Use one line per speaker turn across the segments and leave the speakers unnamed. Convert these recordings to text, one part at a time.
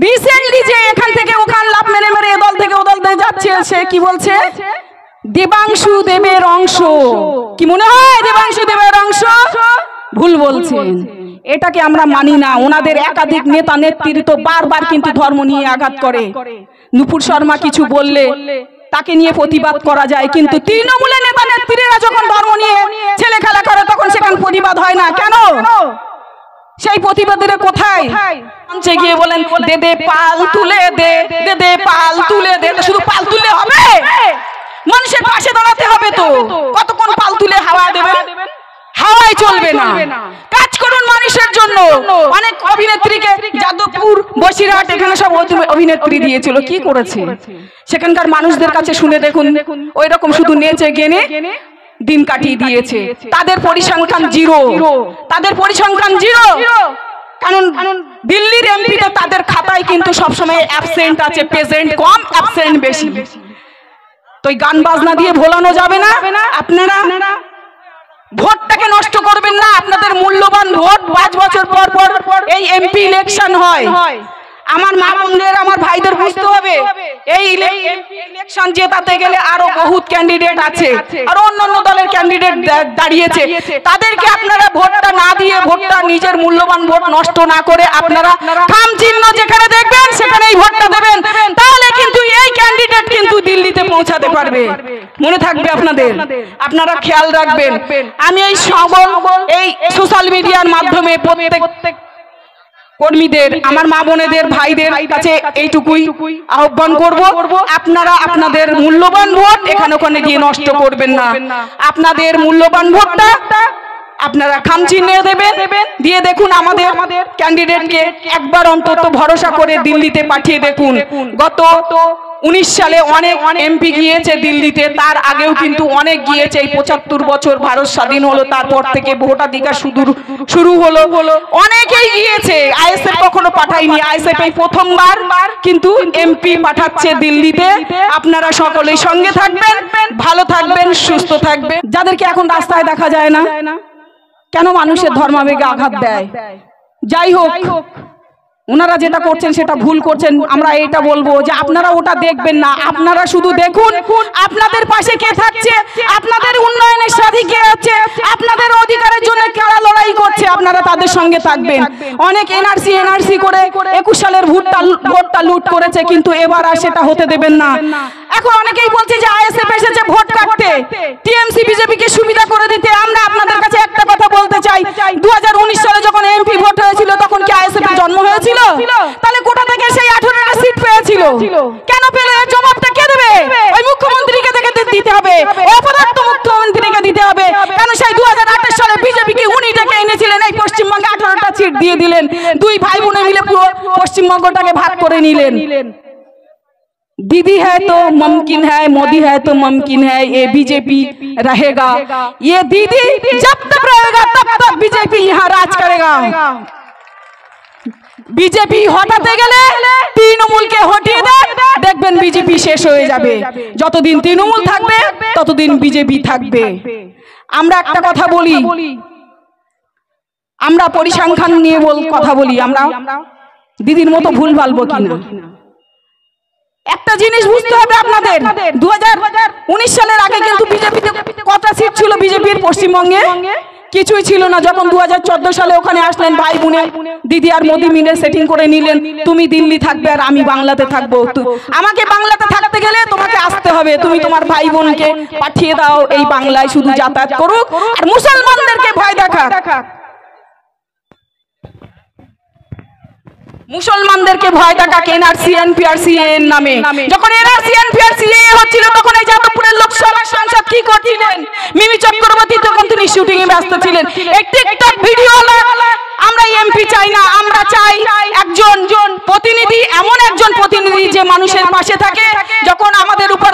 Recently যে এখান থেকে ওখান লাভ মেরে মেরে এ দল থেকে ও দল যাচ্ছে, সে কি বলছে? দেবাংশু দেবের অংশ। কি মনে হয় দেবাংশু দেবের অংশ? ভুল বলছেন, এটাকে আমরা মানি না। ওনাদের একাধিক নেতা নেতৃত্ব বারবার কিন্তু ধর্ম নিয়ে আঘাত করে। নুপুর শর্মা কিছু বললে তাকে নিয়ে প্রতিবাদ করা যায়, কিন্তু তৃণমূলের নেতা নেত্রীরা যখন ধর্ম নিয়ে ছেলে খেলা করে তখন সেখানে প্রতিবাদ হয় না কেন? সেই প্রতিবাদের কোথায়? মঞ্চে গিয়ে বলেন দে দে পাল তুলে দে, দে দে পাল তুলে দে। শুধু পাল তুলে হবে? মানুষের পাশে দাঁড়াতে হবে তো। কতক্ষণ পাল তুলে হাওয়া দেবেন? হাওয়ায় চলবে না। কাজ করুন মানুষের জন্য। অনেক অভিনেত্রীকে যাদবপুর, বসিরহাট এখানে সব অভিনেত্রী দিয়েছিল, কি করেছে? সেখানকার মানুষদের কাছে শুনে দেখুন, ওই রকম শুধু নেচে গেনে দিন কাটিয়ে দিয়েছে। তাদের পরিসংখ্যান জিরো, তাদের পরিসংখ্যান জিরো। কারণ দিল্লির এমপিতে তাদের খাতায় কিন্তু সবসময় অ্যাবসেন্ট আছে, প্রেজেন্ট কম, অ্যাবসেন্ট বেশি। তো গান বাজনা দিয়ে ভোলানো যাবে না। আপনারা ভোটটাকে নষ্ট করবেন না। আপনাদের মূল্যবান ভোট 5 বছর পর পর এই এমপি ইলেকশন হয়। আমার মা বোনদের, আমার ভাইদের বুঝতে হবে, এই ইলেকশন জেতাতে গেলে আরো বহুত ক্যান্ডিডেট আছে, আরো অন্যান্য দলের ক্যান্ডিডেট দাঁড়িয়েছে। তাদেরকে আপনারা ভোটটা না দিয়ে, ভোটটা নিজের মূল্যবান ভোট নষ্ট না করে আপনারা খাম চিহ্ন যেখানে দেখবেন সেখানেই ভোটটা দেবেন। তাহলে কিন্তু এই ক্যান্ডিডেট কিন্তু দিল্লিতে পৌঁছাতে পারবে। মনে থাকবে আপনাদের, আপনারা খেয়াল রাখবেন। আমি এই এই সোশ্যাল মিডিয়ার মাধ্যমে প্রত্যেক কর্মীদের, আমার মা বোনেদের, ভাইদের কাছে এইটুকুই আহ্বান করব, আপনারা আপনাদের মূল্যবান ভোট এখানে ওখানে গিয়ে নষ্ট করবেন না। আপনাদের মূল্যবান ভোটটা আপনারা খামচিহ্নে দেবেন, দিয়ে দেখুন আমাদের ক্যান্ডিডেটকে একবার অন্তত ভরসা করে দিল্লিতে পাঠিয়ে দেখুন। গত 19 সালে অনেক এমপি গিয়েছে দিল্লিতে, তার আগেও কিন্তু অনেক গিয়েছে। এই 75 বছর ভারত স্বাধীন হলো, তারপর থেকে ভোটাধিকার শুরু হলো, অনেকেই গিয়েছে। আইএসএফ কখনো পাঠায়নি, আইএসএফ এই প্রথমবার কিন্তু এমপি পাঠাচ্ছে দিল্লিতে। আপনারা সকলেই সঙ্গে থাকবেন, ভালো থাকবেন, সুস্থ থাকবেন। যাদেরকে এখন রাস্তায় দেখা যায় না, কেন মানুষের ধর্মাবেগে আঘাত দেয়? যাই হোক, ওনারা যেটা করছেন সেটা ভুল করছেন। আমরা এটা বলবো যে আপনারা ওটা দেখবেন না, আপনারা শুধু দেখুন আপনাদের পাশে কে থাকছে, আপনাদের উন্নয়নের সাথী কে আছে, আপনাদের অধিকারের জন্য কারা লড়াই করছে, আপনারা তাদের সঙ্গে থাকবেন। অনেক এনআরসি করে 21 সালের ভোটটা লুট করেছে, কিন্তু এবার আর সেটা হতে দেবেন না। এখন অনেকেই বলছে যে আইএসএফ এসেছে ভোট কাটতে, টিএমসি বিজেপিকে সুবিধা করে দিতে। আমরা আপনাদের কাছে একটা কথা বলতে চাই, 2019 সালে যখন এমপি ভোট হয়েছিল তখন কি আইএসএফ এর জন্ম হয়েছিল? তাহলে কোথা থেকে সেই 18টা সিট পেয়েছিল? কেন পেলে? জবাবটা কে দেবে? ওই মুখ্যমন্ত্রীকে দিতে হবে, অপদার্থ মুখ্যমন্ত্রীকে দিতে হবে। কারণ সেই 2028 সালে বিজেপিকে উনি ডেকে এনেছিলেন, এই পশ্চিমবঙ্গে 18টা সিট দিয়ে দিলেন। দুই ভাই বোনে মিলে পুরো পশ্চিমবঙ্গটাকে ভাগ করে নিলেন। दीदी है तो मुमकिन है, मोदी है तो मुमकिन है, ये बीजेपी रहेगा। ये दीदी जब तक रहेगा तब तक बीजेपी यहाँ राज करेगा। बीजेपी हटाते গেলে তৃণমূলকে হটিয়ে দেন, দেখবেন বিজেপি শেষ হয়ে যাবে। যতদিন তৃণমূল থাকবে ততদিন বিজেপি থাকবে। আমরা একটা কথা বলি, আমরা পরিসংখ্যান নিয়ে কথা বলি, আমরা দিদির মতো ভুল বলবো কিনা। একটা জিনিস বুঝতে হবে আপনাদের, 2019 সালের আগে কিন্তু বিজেপিতে কত সিট ছিল? বিজেপির পশ্চিমবঙ্গে কিছুই ছিল না। যখন 2014 সালে ওখানে আসলেন ভাই বোনে, দিদি আর মোদি মিলে সেটিং করে নিলেন, তুমি দিল্লি থাকবে আর আমি বাংলাতে থাকবো। আমাকে বাংলাতে থাকতে গেলে তোমাকে আসতে হবে, তুমি তোমার ভাই বোনকে পাঠিয়ে দাও এই বাংলায় শুধু যাতায়াত করুক আর মুসলমানদেরকে ভয় দেখা। মুসলমানদেরকে ভয় দেখা এনআরসি এনপিআরসি এর নামে। যখন এনআরসি এনপিআরসি হচ্ছিল তখন এই যাদবপুরের লোকসভা সাংসদ কি করছিলেন? মিমি চক্রবর্তী তখন তিনি শুটিং এ ব্যস্ত ছিলেন। এই টিকটক ভিডিও আমরা এমপি চাই না, আমরা চাই একজন প্রতিনিধি, এমন একজন প্রতিনিধি যে মানুষের পাশে থাকে। যখন আমাদের উপর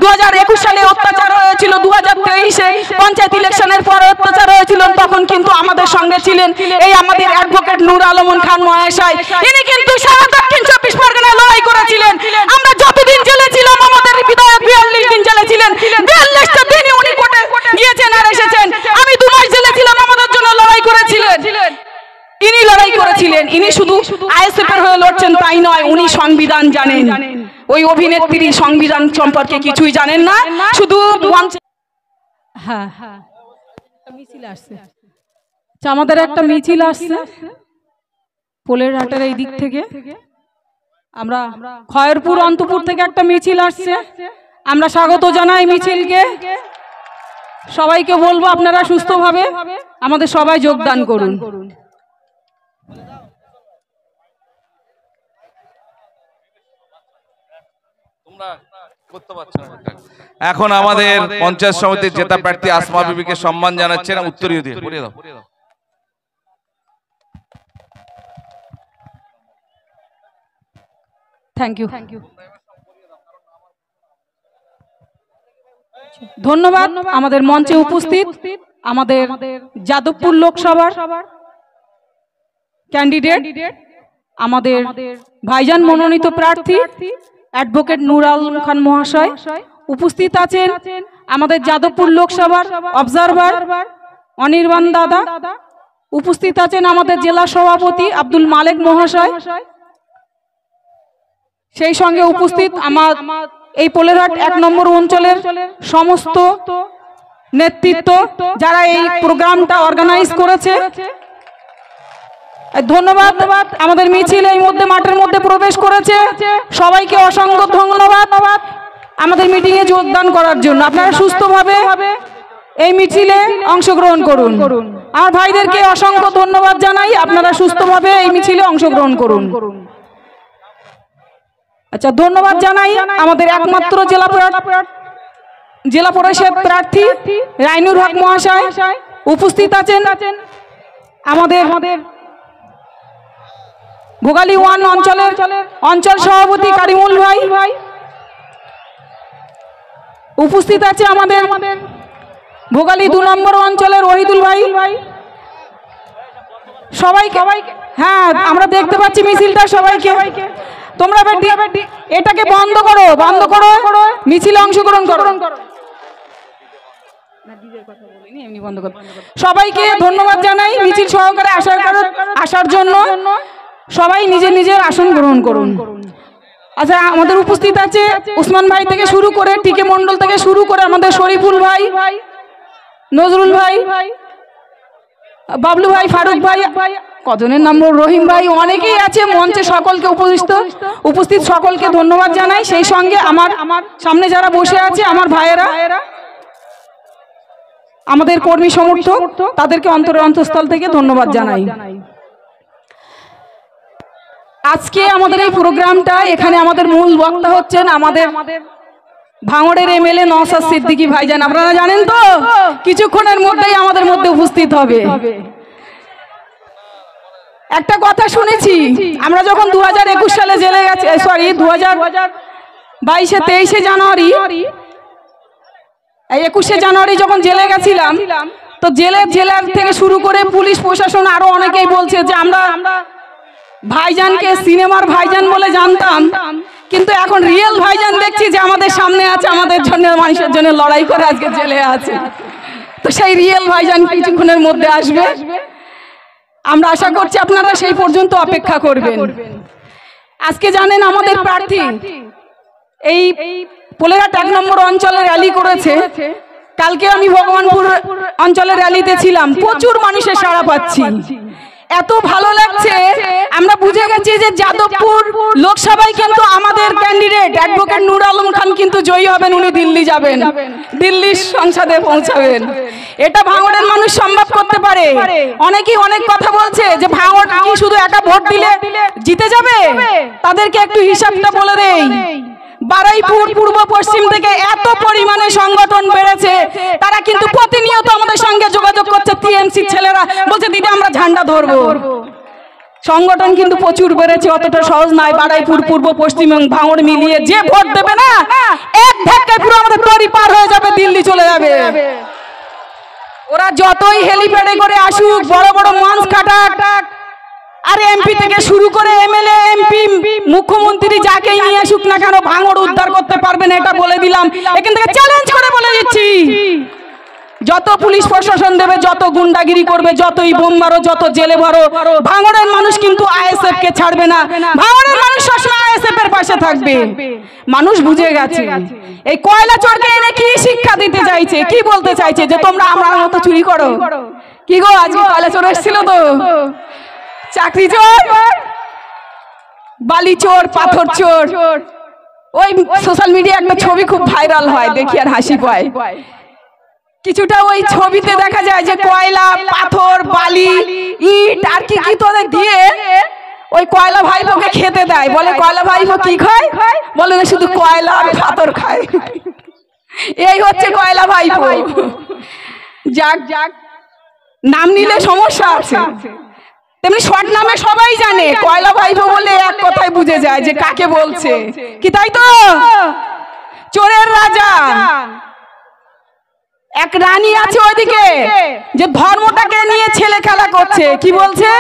2021 সালে অত্যাচার হয়েছিল, 2023-এ পঞ্চায়েত ইলেকশনের পর অত্যাচার হয়েছিল, তখন কিন্তু আমাদের সঙ্গে ছিলেন এই আমাদের অ্যাডভোকেট নূর আলম খান মহাশয়। ইনি কিন্তু সারা দক্ষিণ 24 পরগনায় লড়াই করেছিলেন। আমরা যতদিন জেলে ছিলাম, আমাদের বিধায়ক 42 দিন জেলে ছিলেন, 42টা দিনই উনি কোর্টে গিয়েছেন আর এসেছেন। আমি 2 মাস জেলে ছিলাম, আমাদের জন্য লড়াই করেছিলেন। ইনি লড়াই করেছিলেন। ইনি শুধু আইএসএফ এর হয়ে লড়ছেন তাই তাই নয়, উনি সংবিধান জানেন। ওই অভিনেত্রী সংবিধান সম্পর্কে কিছুই জানেন না, শুধু মঞ্চে। হ্যাঁ, মিছিল আসছে, আমাদের একটা মিছিল আসছে পোলের হাটের এই দিক থেকে। আমরা খয়েরপুর অন্তপুর থেকে একটা মিছিল আসছে, আমরা স্বাগত জানাই মিছিলকে। সবাইকে বলবো আপনারা সুস্থভাবে আমাদের সবাই যোগদান করুন।
এখন আমাদের পঞ্চায়েত সমিতির জেতা প্রার্থী আসমা বিবিকে সম্মান জানাচ্ছেন, উত্তরীয় দিয়ে পড়িয়ে দাও।
থ্যাংক ইউ, ধন্যবাদ। আমাদের মঞ্চে উপস্থিত আমাদের যাদবপুর লোকসভার ক্যান্ডিডেট, আমাদের ভাইজান মনোনীত প্রার্থী অ্যাডভোকেট নূর আলম খান মহাশয় উপস্থিত আছেন। আমাদের যাদবপুর লোকসভার অবজারভার অনির্বাণ দাদা উপস্থিত আছেন। আমাদের জেলা সভাপতি আব্দুল মালেক মহাশয়, সেই সঙ্গে উপস্থিত আমার এই পোলেরহাট 1 নম্বর অঞ্চলের সমস্ত নেতৃত্ব যারা এই প্রোগ্রামটা অর্গানাইজ করেছে। ধন্যবাদ। আমাদের মিছিল এই মধ্যে মাঠের মধ্যে প্রবেশ করেছে, সবাইকে অসংখ্য ধন্যবাদ আমাদের মিটিং এ যোগদান করার জন্য। আপনারা সুস্থভাবে এই মিছিলে অংশগ্রহণ করুন। আমার ভাইদেরকে অসংখ্য ধন্যবাদ জানাই, আপনারা সুস্থভাবে এই মিছিলে অংশগ্রহণ করুন। আচ্ছা, ধন্যবাদ জানাই আমাদের একমাত্র জেলা পরিষদ প্রার্থী রাইনুর হক মহাশয় উপস্থিত আছেন। আমাদের ভোগালী 1 অঞ্চলের অঞ্চল সভাপতি কারিমুল ভাই উপস্থিত আছে। আমাদের ভোগালী 2 নম্বর অঞ্চলের ওহিদুল ভাই, সবাইকে। হ্যাঁ, আমরা দেখতে পাচ্ছি মিছিলটা, সবাইকে তোমরা এটাকে বন্ধ করো, মিছিলে অংশগ্রহণ করো। সবাইকে ধন্যবাদ জানাই মিছিল সহকারে আসার জন্য। সবাই নিজের নিজের আসন গ্রহণ করুন। আচ্ছা, আমাদের উপস্থিত আছে উসমান ভাই থেকে শুরু করে, টিকে মন্ডল থেকে শুরু করে আমাদের শরীফুল ভাই, নজরুল ভাই, বাবলু ভাই, ফারুক ভাই, কজনের নাম, রহিম ভাই, অনেকেই আছে মঞ্চে। সকলকে উপস্থিত সকলকে ধন্যবাদ জানাই। সেই সঙ্গে আমার সামনে যারা বসে আছে আমার ভাইয়েরা, আমাদের কর্মী সমর্থক, তাদেরকে অন্তঃস্থল থেকে ধন্যবাদ জানাই। আজকে আমাদের এই প্রোগ্রামটা, এখানে আমাদের মূল বক্তা হচ্ছেন আমাদের ভাঙড়ের এমএলএ নওশাদ সিদ্দিকী ভাইজান। আপনারা জানেন তো, কিছুক্ষণের মধ্যেই আমাদের মধ্যে উপস্থিত হবে। একটা কথা শুনেছি, আমরা যখন 2021 সালে জেলে গেছি, 2022-23 জানুয়ারি, 21 জানুয়ারি যখন জেলে গেছিলাম, তো জেলার থেকে শুরু করে পুলিশ প্রশাসন আরো অনেকেই বলছে যে আমরা ভাইজানকে সিনেমার ভাইজান বলে জানতাম, কিন্তু এখন রিয়েল ভাইজান দেখছি যে আমাদের সামনে আছে, আমাদের জন্য, মানুষের জন্য লড়াই করে আজকে জেলে আছে। তো সেই রিয়েল ভাইজান কিছুক্ষণের মধ্যে আসবে, আমরা আশা করছি আপনারা সেই পর্যন্ত অপেক্ষা করবেন। আজকে জানেন আমাদের প্রার্থী এই পোলেরহাট 1 নম্বর অঞ্চলে র্যালি করেছে। কালকে আমি ভগবানপুর অঞ্চলের র্যালিতে ছিলাম, প্রচুর মানুষের সাড়া পাচ্ছি, এত ভালো লাগছে। আমরা বুঝে গেছি যে যাদবপুর লোকসভায় কিন্তু আমাদের ক্যান্ডিডেট অ্যাডভোকেট নূর আলম খান কিন্তু জয়ী হবেন, উনি দিল্লি যাবেন, দিল্লির সংসদে পৌঁছাবেন। এটা ভাঙড়ের মানুষ সম্ভব করতে পারে। অনেকেই অনেক কথা বলছে যে ভাঙড় কি শুধু একা ভোট দিলে জিতে যাবে, তাদেরকে একটু হিসাবটা বলে দেই। বারুইপুর পূর্ব পশ্চিম থেকে এত পরিমাণে সংগঠন বেড়েছে, তারা কিন্তু প্রতিনিয়ত আমাদের সঙ্গে যোগাযোগ করছে। টিএমসি ছেলেরা বলছে দিদি আমরা ঝান্ডা ধরবো। সংগঠন কিন্তু প্রচুর বেড়েছে, অতটা সহজ নয়। বারুইপুর পূর্ব পশ্চিম এবং ভাঙড় মিলিয়ে যে ভোট দেবে না, এক ধাক্কায় পুরো আমাদের তরি পার হয়ে যাবে, দিল্লি চলে যাবে। ওরা যতই হেলিপ্যাডে করে আসুক, বড় বড় মঞ্চ খাটাক, আর এমপি থেকে শুরু করে এমএলএ, এমপি, মুখ্যমন্ত্রী যাকেই নিয়ে আসুক না কেন, ভাঙড় উদ্ধার করতে পারবেন, এটা বলে দিলাম। এখান থেকে চ্যালেঞ্জ করে বলে দিচ্ছি, যত পুলিশ প্রশাসন দেবে, যত গুন্ডাগিরি করবে, যতই বোম মারো, যত জেলে ভরো, ভাঙড়ের মানুষ কিন্তু আইএসএফ কে ছাড়বে না। ভাঙড়ের মানুষ সবসময় আইএসএফ এর পাশে থাকবে। মানুষ বুঝে গেছে। এই কয়লা চোরকে এনে কি শিক্ষা দিতে চাইছে, কি বলতে চাইছে যে তোমরা আমার মতো চুরি করো? কি গো, আজকে কয়লা চোর এসেছিল তো, চাকরি চোর, বালি চোর, পাথর চোর। ওই সোশ্যাল মিডিয়া একটা ছবি খুব ভাইরাল হয়, দেখি আর হাসি পায়। কিছুটা ওই ছবিতে দেখা যায় যে কয়লা, পাথর, বালি, ইট আর কি কি তোদের দিয়ে ওই কয়লা ভাইপোকে খেতে দেয়। বলে কয়লা ভাইপো কি খায়? বলে না শুধু কয়লা আর পাথর খায়। এই হচ্ছে কয়লা ভাইপো। যাক যাক, নাম নিলে সমস্যা আছে, তেমনি শর্ট নামে সবাই জানে। কয়লা ভাইপো বলে এক কথায় বুঝে যায় যে কাকে বলছে, কি তাই তো? চোরের রাজা এক রানী আছে ওইদিকে, যে ধর্মটাকে নিয়ে ছেলে খেলা করছে। কি বলছে?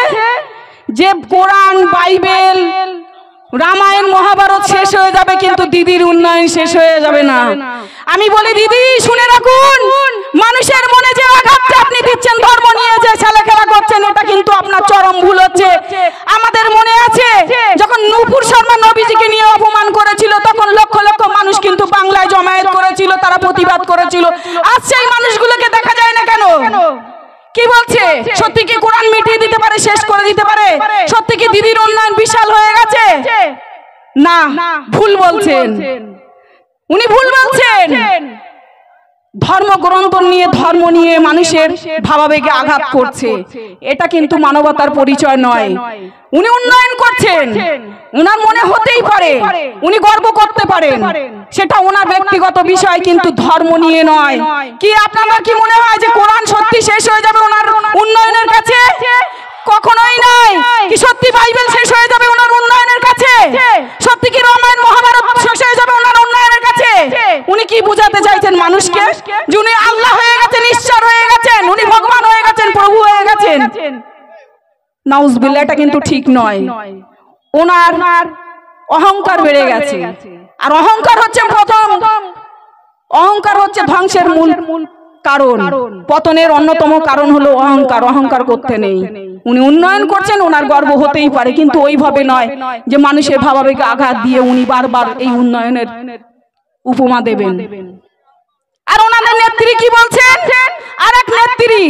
যে কোরআন, বাইবেল, রামায়ণ, মহাভারত শেষ হয়ে যাবে কিন্তু দিদির উন্নয়ন শেষ হয়ে যাবে না। আমি বলি দিদি শুনে রাখুন, মানুষের মনে যে আঘাতটা আপনি দিচ্ছেন ধর্ম নিয়ে যে ছেলে খেলা করছেন, এটা কিন্তু আপনার চরম ভুল হচ্ছে। আমাদের মনে আছে যখন নূপুর শর্মা নবীজিকে নিয়ে অপমান করেছিল, তখন লক্ষ লক্ষ মানুষ কিন্তু বাংলায় জমায়েত করেছিল, তারা প্রতিবাদ করেছিল। আজ সেই মানুষগুলোকে দেখা যায় না কেন? কি বলছে? সত্যি কি কোরআন মিটিয়ে দিতে পারে, শেষ করে দিতে পারে? সত্যি কি দিদির উন্নয়ন বিশাল হয়ে গেছে? না, ভুল বলছেন, উনি ভুল বলছেন। ধর্মগ্রন্থ নিয়ে, ধর্ম নিয়ে মানুষের ভাবাবেগে আঘাত করছে, এটা কিন্তু মানবতার পরিচয় নয়। উনি উন্নয়ন করছেন, উনার মনে হতেই পারে, উনি গর্ব করতে পারেন, সেটা ওনার ব্যক্তিগত বিষয়, কিন্তু ধর্ম নিয়ে নয়। কি আপনাদের কি মনে হয় যে কোরআন সত্যি শেষ হয়ে যাবে ওনার উন্নয়নের কাছে? কখনোই নয়। কি সত্যি বাইবেল শেষ হয়ে যাবে ওনার উন্নয়নের কাছে? সত্যি কি রামায়ণ, মহাভারত শেষ হয়ে যাবে ওনার উন্নয়নের কাছে? উনি কি বুঝাতে চাইছেন মানুষকে? যে উনি আল্লাহ হয়ে গেছেন, ঈশ্বর হয়ে গেছেন, উনি ভগবান হয়ে গেছেন, প্রভু হয়ে গেছেন? নাউজুবিল্লাহ, এটা কিন্তু ঠিক নয়। ওনার অহংকার বেড়ে গেছে, আর অহংকার হচ্ছে প্রথম, অহংকার হচ্ছে ধ্বংসের মূল কারণ। পতনের অন্যতম কারণ হলো অহংকার। অহংকার করতে নেই। উনি উন্নয়ন করছেন, ওনার গর্ব হতেই পারে, কিন্তু ওইভাবে নয় যে মানুষের ভাবাবেগে আঘাত দিয়ে উনি বারবার এই উন্নয়নের উপমা দেবেন। আর ওনাদের নেত্রী কি বলছেন? আর এক নেত্রী